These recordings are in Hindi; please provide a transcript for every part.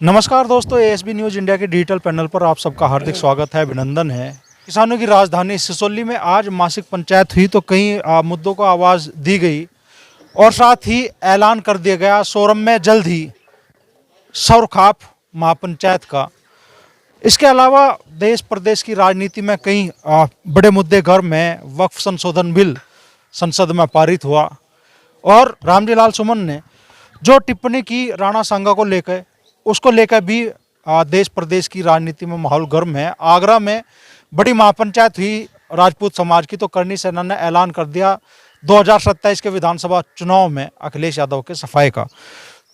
नमस्कार दोस्तों, एएसबी न्यूज़ इंडिया के डिजिटल पैनल पर आप सबका हार्दिक स्वागत है, अभिनंदन है। किसानों की राजधानी सिसोली में आज मासिक पंचायत हुई तो कई मुद्दों को आवाज़ दी गई और साथ ही ऐलान कर दिया गया सोरम में जल्द ही सौरखाप महापंचायत का। इसके अलावा देश प्रदेश की राजनीति में कई बड़े मुद्दे गर्म हैं। वक्फ संशोधन बिल संसद में पारित हुआ और रामजी लाल सुमन ने जो टिप्पणी की राणा सांगा को लेकर, उसको लेकर भी देश प्रदेश की राजनीति में माहौल गर्म है। आगरा में बड़ी महापंचायत हुई राजपूत समाज की, तो करणी सेना ने ऐलान कर दिया 2027 के विधानसभा चुनाव में अखिलेश यादव के सफाई का।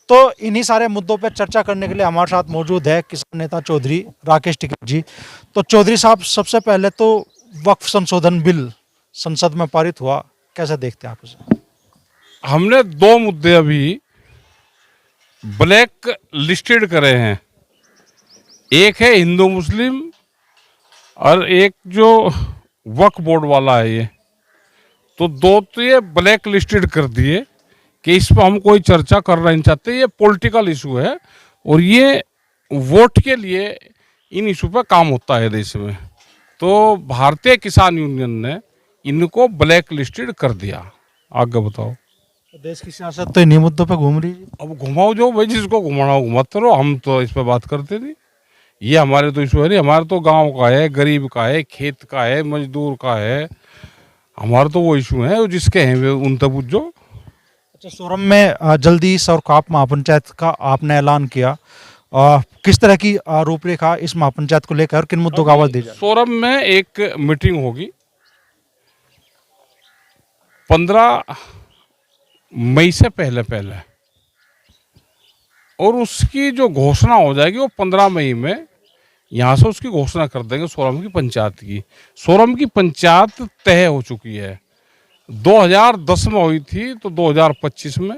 तो इन्हीं सारे मुद्दों पर चर्चा करने के लिए हमारे साथ मौजूद है किसान नेता चौधरी राकेश टिकैत जी। तो चौधरी साहब, सबसे पहले तो वक्फ संशोधन बिल संसद में पारित हुआ, कैसे देखते हैं आप उसे? हमने दो मुद्दे अभी ब्लैक लिस्टेड करे हैं। एक है हिंदू मुस्लिम और एक जो वक्फ बोर्ड वाला है। ये तो ये ब्लैक लिस्टेड कर दिए कि इस पर हम कोई चर्चा करना नहीं चाहते। ये पॉलिटिकल इशू है और ये वोट के लिए इन इशू पर काम होता है देश में। तो भारतीय किसान यूनियन ने इनको ब्लैक लिस्टेड कर दिया। आगे बताओ। देश की सियासत तो इन्हीं मुद्दों पे घूम रही है। अब घुमाओ जो भाई, जिसको घुमाना हो घुमाते रहो, हम तो इस पर बात करते नहीं। ये हमारे तो इशू है नहीं। हमारे तो गांव का है, गरीब का है, खेत का है, मजदूर का है। हमारे तो वो इशू है जिसके हैं वे उन तक पूछो। अच्छा, सोरम में जल्दी सौरखाप महापंचायत का आपने ऐलान किया। किस तरह की रूपरेखा इस महापंचायत को लेकर, किन मुद्दों का आवाज दी जाए? सोरम में एक मीटिंग होगी 15 मई से पहले और उसकी जो घोषणा हो जाएगी वो 15 मई में यहाँ से उसकी घोषणा कर देंगे सोरम की पंचायत की। सोरम की पंचायत तय हो चुकी है। 2010 में हुई थी तो 2025 में,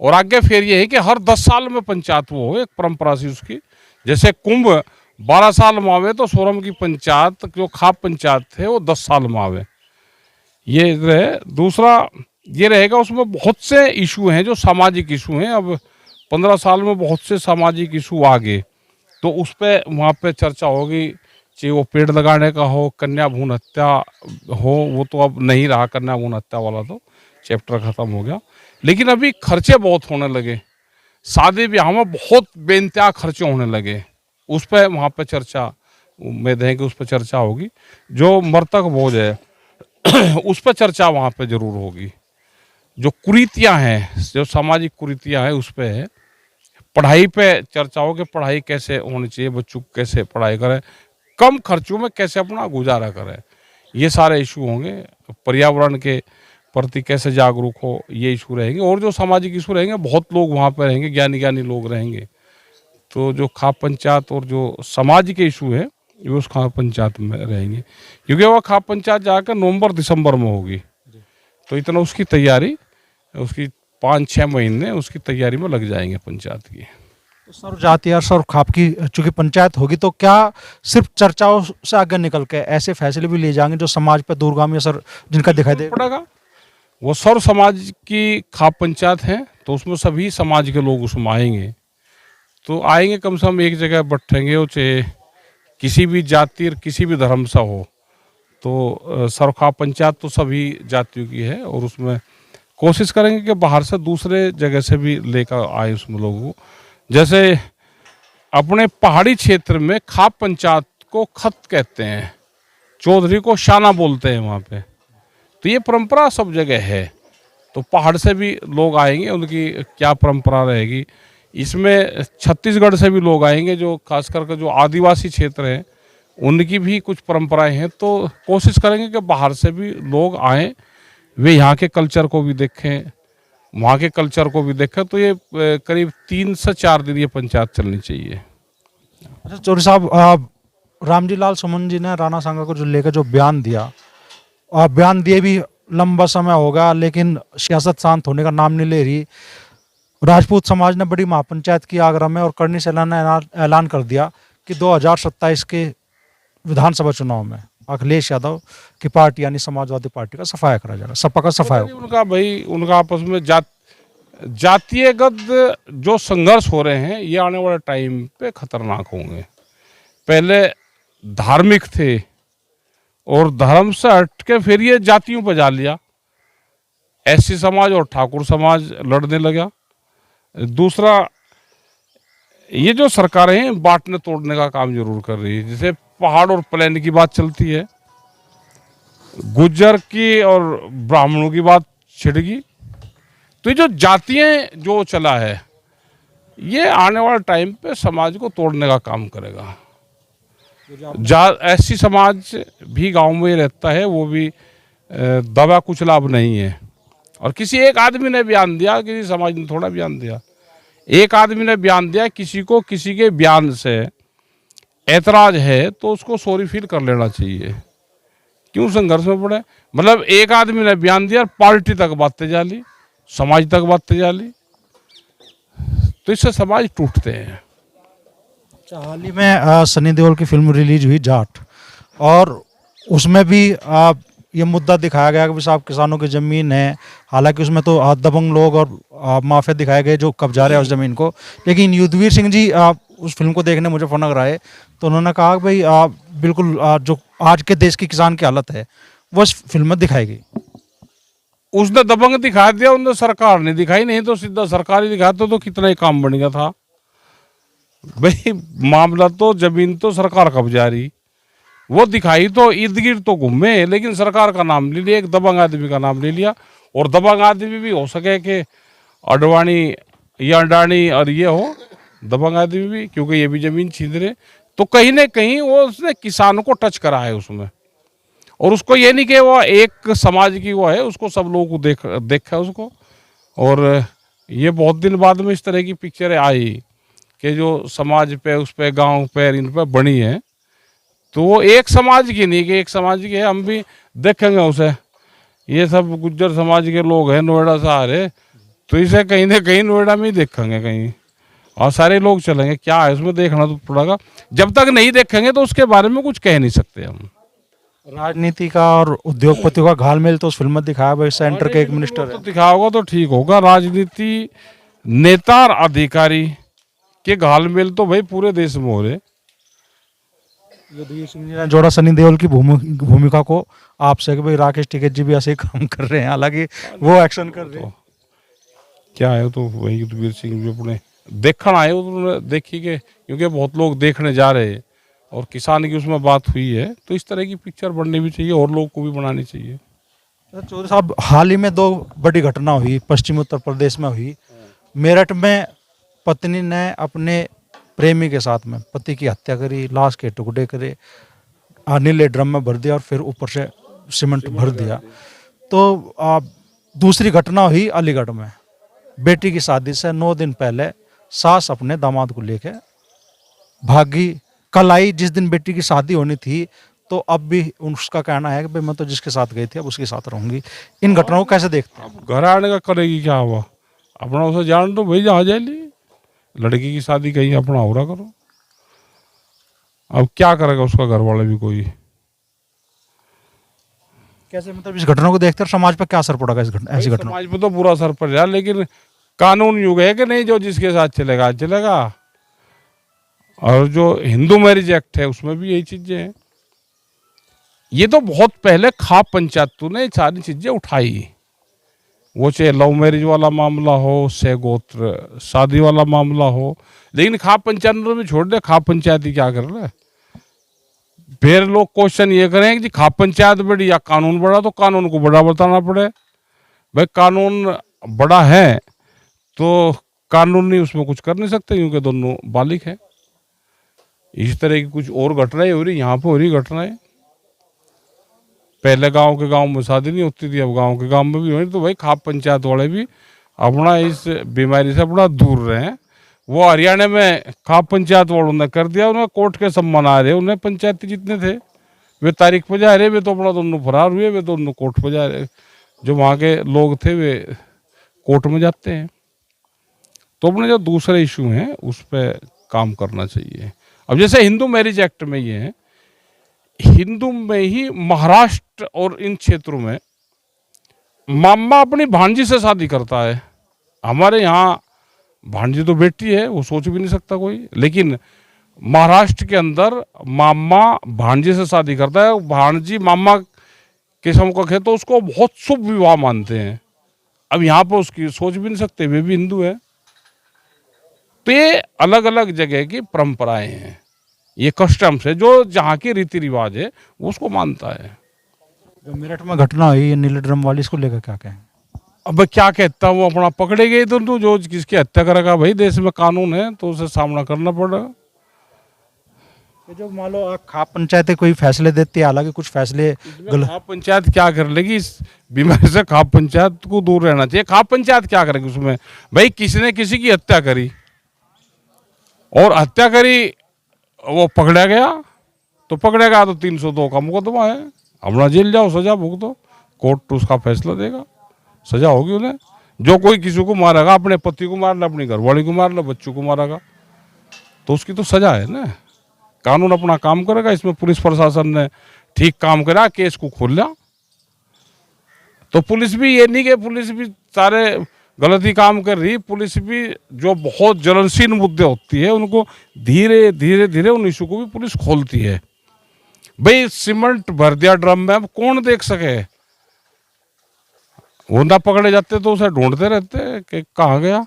और आगे फिर ये है कि हर 10 साल में पंचायत वो हो, एक परंपरा सी उसकी। जैसे कुंभ 12 साल में आवे तो सोरम की पंचायत जो खाप पंचायत थे वो 10 साल में आवे। ये रहे। दूसरा ये रहेगा, उसमें बहुत से इशू हैं जो सामाजिक इशू हैं। अब 15 साल में बहुत से सामाजिक इशू आ गए तो उस पर वहाँ पे चर्चा होगी। चाहे वो पेड़ लगाने का हो, कन्या भ्रूण हत्या हो, वो तो अब नहीं रहा। कन्या भ्रूण हत्या वाला तो चैप्टर खत्म हो गया। लेकिन अभी खर्चे बहुत होने लगे, शादी ब्याह में बहुत बेइंतहा खर्चे होने लगे। उस पर वहाँ पे चर्चा, उम्मीद है कि उस पर चर्चा होगी। जो मृतक भोज है उस पर चर्चा वहाँ पे जरूर होगी। जो कुरीतियाँ हैं, जो सामाजिक कुरीतियाँ हैं, उस पर है। पढ़ाई पे चर्चा हो कि पढ़ाई कैसे होनी चाहिए, बच्चों को कैसे पढ़ाई करें, कम खर्चों में कैसे अपना गुजारा करें, ये सारे इशू होंगे। पर्यावरण के प्रति कैसे जागरूक हो, ये इशू रहेंगे। और जो सामाजिक इशू रहेंगे, बहुत लोग वहाँ पर रहेंगे, ज्ञानी ज्ञानी लोग रहेंगे। तो जो खाप पंचायत और जो समाज के इशू है वो उस खाप पंचायत में रहेंगे, क्योंकि वह खाप पंचायत जाकर नवंबर दिसंबर में होगी। तो इतना उसकी तैयारी, उसकी 5-6 महीने उसकी तैयारी में लग जाएंगे पंचायत की। तो सर्व जातीय और सर्व खाप की चूंकि पंचायत होगी, तो क्या सिर्फ चर्चाओं से आगे निकल के ऐसे फैसले भी लिए जाएंगे जो समाज पर दूरगामी असर जिनका दिखाई दे पड़ेगा? वो सर्व समाज की खाप पंचायत है तो उसमें सभी समाज के लोग उसमें आएंगे। तो आएंगे, कम से कम एक जगह बैठेंगे, वो चाहे किसी भी जाति और किसी भी धर्म सा हो। तो सर्व खाप पंचायत तो सभी जातियों की है और उसमें कोशिश करेंगे कि बाहर से दूसरे जगह से भी लेकर आए उसमें लोगों को। जैसे अपने पहाड़ी क्षेत्र में खाप पंचायत को खत कहते हैं, चौधरी को शाना बोलते हैं वहाँ पे। तो ये परंपरा सब जगह है। तो पहाड़ से भी लोग आएंगे, उनकी क्या परंपरा रहेगी। इसमें छत्तीसगढ़ से भी लोग आएंगे, जो खास करके जो आदिवासी क्षेत्र हैं उनकी भी कुछ परंपराएं हैं। तो कोशिश करेंगे कि बाहर से भी लोग आएँ, वे यहाँ के कल्चर को भी देखें, वहाँ के कल्चर को भी देखें। तो ये करीब 3 से 4 दिन ये पंचायत चलनी चाहिए। अच्छा चौधरी साहब, रामजी लाल सुमन जी ने राणा सांगा को जो लेकर जो बयान दिया, बयान दिए भी लंबा समय होगा लेकिन सियासत शांत होने का नाम नहीं ले रही। राजपूत समाज ने बड़ी महापंचायत की आगरा में और करणी सेना ने ऐलान कर दिया कि 2027 के विधानसभा चुनाव में अखिलेश यादव की पार्टी यानी समाजवादी पार्टी का सफाया करा जाएगा, सपा का सफाया होगा। उनका भाई, उनका आपस में जात जातीयगत जो संघर्ष हो रहे हैं ये आने वाले टाइम पे खतरनाक होंगे। पहले धार्मिक थे और धर्म से हट के फिर ये जातियों पर जा लिया, एससी समाज और ठाकुर समाज लड़ने लगा। दूसरा, ये जो सरकारें हैं बांटने तोड़ने का काम जरूर कर रही है। जैसे पहाड़ और प्लेन की बात चलती है, गुज्जर की और ब्राह्मणों की बात छिड़गी, तो ये जो जातियां जो चला है ये आने वाले टाइम पे समाज को तोड़ने का काम करेगा। ऐसी समाज भी गांव में रहता है, वो भी दबा कुछ लाभ नहीं है। और किसी एक आदमी ने बयान दिया, किसी समाज ने थोड़ा बयान दिया, एक आदमी ने बयान दिया, किसी को किसी के बयान से ऐतराज है तो उसको सॉरी फील कर लेना चाहिए। क्यों संघर्ष में पड़े? मतलब एक आदमी ने बयान दिया, पार्टी तक बातें जाली, समाज तक बातें जाली, तो इससे समाज टूटते हैं। हाल ही में सनी देओल की फिल्म रिलीज हुई जाट, और उसमें भी ये मुद्दा दिखाया गया कि साहब किसानों की ज़मीन है। हालांकि उसमें तो दबंग लोग और माफिया दिखाए गए जो कब्जा रहे हैं उस ज़मीन को। लेकिन युद्धवीर सिंह जी उस फिल्म को देखने मुझे फ़ोन कराए, तो उन्होंने कहा कि भाई बिल्कुल जो आज के देश की किसान की हालत है वो इस फिल्म में दिखाई गई। उसने दबंग दिखा दिया, उन्हें सरकार ने दिखाई, नहीं तो सीधा सरकार ही दिखाते तो कितना ही काम बन गया था। भाई मामला तो जमीन तो सरकार कब्जा रही, वो दिखाई तो इर्द गिर्द तो घूमे, लेकिन सरकार का नाम ले लिया, एक दबंग आदमी का नाम ले लिया। और दबंग आदमी भी हो सके कि अडवाणी या अडानी और ये हो दबंग आदमी भी, क्योंकि ये भी जमीन छीन रहे, तो कहीं ना कहीं वो उसने किसानों को टच करा है उसमें। और उसको ये नहीं कि वो एक समाज की वो है, उसको सब लोगों को देखा उसको। और ये बहुत दिन बाद में इस तरह की पिक्चरें आई कि जो समाज पे, उस पे, गांव पे, इन पे बनी है, तो वो एक समाज की नहीं कि एक समाज की है, हम भी देखेंगे उसे। ये सब गुज्जर समाज के लोग हैं नोएडा से आ रहे, तो इसे कहीं ना कहीं नोएडा में ही देखेंगे कहीं, और सारे लोग चलेंगे। क्या है उसमें देखना तो पड़ेगा, जब तक नहीं देखेंगे तो उसके बारे में कुछ कह नहीं सकते हम। राजनीति का और उद्योगपतियों का घालमेल तो उस फिल्म में दिखाया, भाई सेंटर के एक मिनिस्टर तो है। दिखाया होगा तो ठीक होगा। राजनीति, नेता और अधिकारी के घालमेल तो भाई पूरे देश में हो रहे। युद्धवीर सिंह जी ने जोड़ा सनी देओल की भूमिका को आपसे कि भाई राकेश टिकैत जी भी ऐसे ही काम कर रहे हैं, हालांकि वो एक्शन कर रहे हैं। क्या है तो वही युद्धवीर सिंह भी अपने देखना आए, उन्होंने देखी के, क्योंकि बहुत लोग देखने जा रहे हैं और किसान की उसमें बात हुई है, तो इस तरह की पिक्चर बननी भी चाहिए और लोग को भी बनानी चाहिए। चौधरी साहब, हाल ही में 2 बड़ी घटना हुई पश्चिमी उत्तर प्रदेश में हुई। मेरठ में पत्नी ने अपने प्रेमी के साथ में पति की हत्या करी, लाश के टुकड़े करे, नीले ड्रम में भर दिया और फिर ऊपर से सीमेंट भर दिया। तो दूसरी घटना हुई अलीगढ़ में, बेटी की शादी से 9 दिन पहले सास अपने दामाद को लेके भागी। कल आई जिस दिन बेटी की शादी होनी थी, तो अब भी उसका कहना है कि भाई मैं तो जिसके साथ गई थी अब उसके साथ रहूंगी। इन घटनाओं को कैसे देखते हैं? घर आने का करेगी क्या हुआ, अपना उसे जान दो भाई, जहाँ जाए लड़की की शादी कहीं अपना हो रहा करो। अब क्या करेगा उसका घर वाले भी कोई। कैसे मतलब इस घटना को देखते हैं समाज पर क्या असर पड़ेगा ऐसी घटना? समाज पे तो बुरा असर पड़ रहा है, लेकिन कानून युग है कि नहीं, जो जिसके साथ चलेगा चलेगा। और जो हिंदू मैरिज एक्ट है उसमें भी यही चीजें हैं। ये तो बहुत पहले खाप पंचायतों ने सारी चीजें उठाई, वो चाहे लव मैरिज वाला मामला हो, से गोत्र शादी वाला मामला हो, लेकिन खाप पंचायत में छोड़ दे। खाप पंचायत ही क्या कर रहा है? फिर लोग क्वेश्चन ये करें कि खाप पंचायत बड़ी या कानून बड़ा, तो कानून को बड़ा बताना पड़े। भाई कानून बड़ा है तो कानून नहीं उसमें कुछ कर नहीं सकते, क्योंकि दोनों बालिग हैं। इस तरह की कुछ और घटनाएं हो रही, यहाँ पे हो रही घटनाएं। पहले गांव के गांव में शादी नहीं होती थी, अब गांव के गांव में भी हो रही। तो भाई खाप पंचायत वाले भी अपना इस बीमारी से अपना दूर रहे। वो हरियाणा में खाप पंचायत वालों ने कर दिया, उन्हें कोर्ट के सम्मान आ रहे, उन्हें पंचायती जितने थे वे तारीख पर जा रहे, वे तो अपना दोनों फरार हुए, वे दोनों कोर्ट पर जा रहे। जो वहाँ के लोग थे वे कोर्ट में जाते हैं। तो अपने जो दूसरे इशू हैं उस पर काम करना चाहिए। अब जैसे हिंदू मैरिज एक्ट में ये है, हिंदू में ही महाराष्ट्र और इन क्षेत्रों में मामा अपनी भांजी से शादी करता है, हमारे यहाँ भांजी तो बेटी है, वो सोच भी नहीं सकता कोई। लेकिन महाराष्ट्र के अंदर मामा भांजी से शादी करता है, भांजी मामा के समकक्ष है, तो उसको बहुत शुभ विवाह मानते हैं। अब यहाँ पर उसकी सोच भी नहीं सकते, वे भी हिंदू है। तो ये अलग अलग जगह की परंपराएं हैं, ये कस्टम्स है, जो जहाँ की रीति रिवाज है उसको मानता है। जो मेरठ में घटना हुई ये नीले ड्रम वाली, इसको लेकर क्या कहें? अब क्या कहता हूँ, अपना पकड़े गए तो जो किसकी हत्या करेगा, भाई देश में कानून है तो उसे सामना करना पड़ेगा। ये जो मान लो खाप पंचायतें कोई फैसले देती है, हालांकि कुछ फैसले गलत। खाप पंचायत क्या कर लेगी इस बीमारी से? खाप पंचायत को दूर रहना चाहिए। खाप पंचायत क्या करेगी उसमें? भाई किसी ने किसी की हत्या करी और हत्या करी, वो पकड़ा गया तो पकड़ेगा तो 302 का मुकदमा है, अपना जेल जाओ, सजा भुगतो, कोर्ट उसका फैसला देगा, सजा होगी उन्हें। जो कोई किसी को मारेगा, अपने पति को मार ले, अपनी घरवाली को मार ले, बच्चों को मारेगा, तो उसकी तो सजा है ना। कानून अपना काम करेगा। इसमें पुलिस प्रशासन ने ठीक काम करा, केस को खोल लिया। तो पुलिस भी ये नहीं कि पुलिस भी सारे गलत ही काम कर रही, पुलिस भी जो बहुत ज्वलनशील मुद्दे होती है उनको धीरे धीरे धीरे उन इशू को भी पुलिस खोलती है। भाई सीमेंट भर दिया ड्रम में, अब कौन देख सके? वो ना पकड़े जाते तो उसे ढूंढते रहते कि कहाँ गया।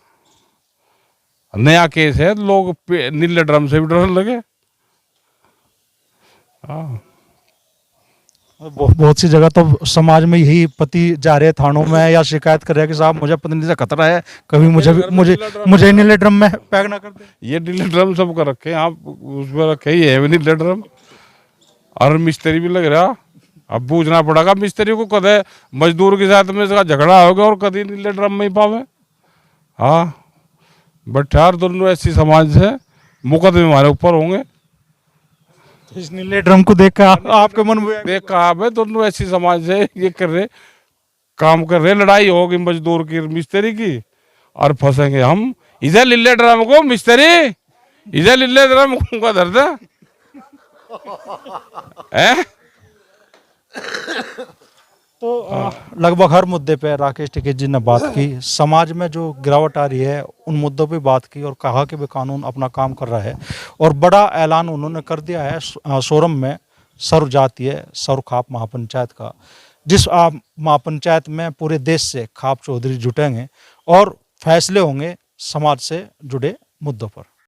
नया केस है, लोग नीले ड्रम से भी डरने लगे। हाँ, बहुत सी जगह तो समाज में यही पति जा रहे थानों में या शिकायत कर रहे हैं कि साहब मुझे पत्नी से खतरा है, कभी मुझे नीले ड्रम में पैक ना कर दे। ये नीले ड्रम सबका रखे, आप उसमें रखे, ये है भी नीले ड्रम। और मिस्त्री भी लग रहा, अब पूछना पड़ेगा मिस्त्री को, कदे मजदूर के साथ में इसका झगड़ा होगा और कभी नीले ड्रम में ही पावे। हाँ, बट यार दोनों ऐसी समाज है, मुकदमे हमारे ऊपर होंगे। इस नीले ड्रम को देख कर आपके मन में देख कहा है, दोनों ऐसी समाज है, ये कर रहे, काम कर रहे, लड़ाई होगी मजदूर की मिस्त्री की, और फंसेंगे हम। इधर नीले ड्रम को मिस्त्री, इधर नीले ड्रम का दर्द है। तो लगभग हर मुद्दे पे राकेश टिकैत जी ने बात की। समाज में जो गिरावट आ रही है उन मुद्दों पे बात की और कहा कि वे कानून अपना काम कर रहा है। और बड़ा ऐलान उन्होंने कर दिया है सोरम में सर्व जातीय सर्व खाप महापंचायत का, जिस महापंचायत में पूरे देश से खाप चौधरी जुटेंगे और फैसले होंगे समाज से जुड़े मुद्दों पर।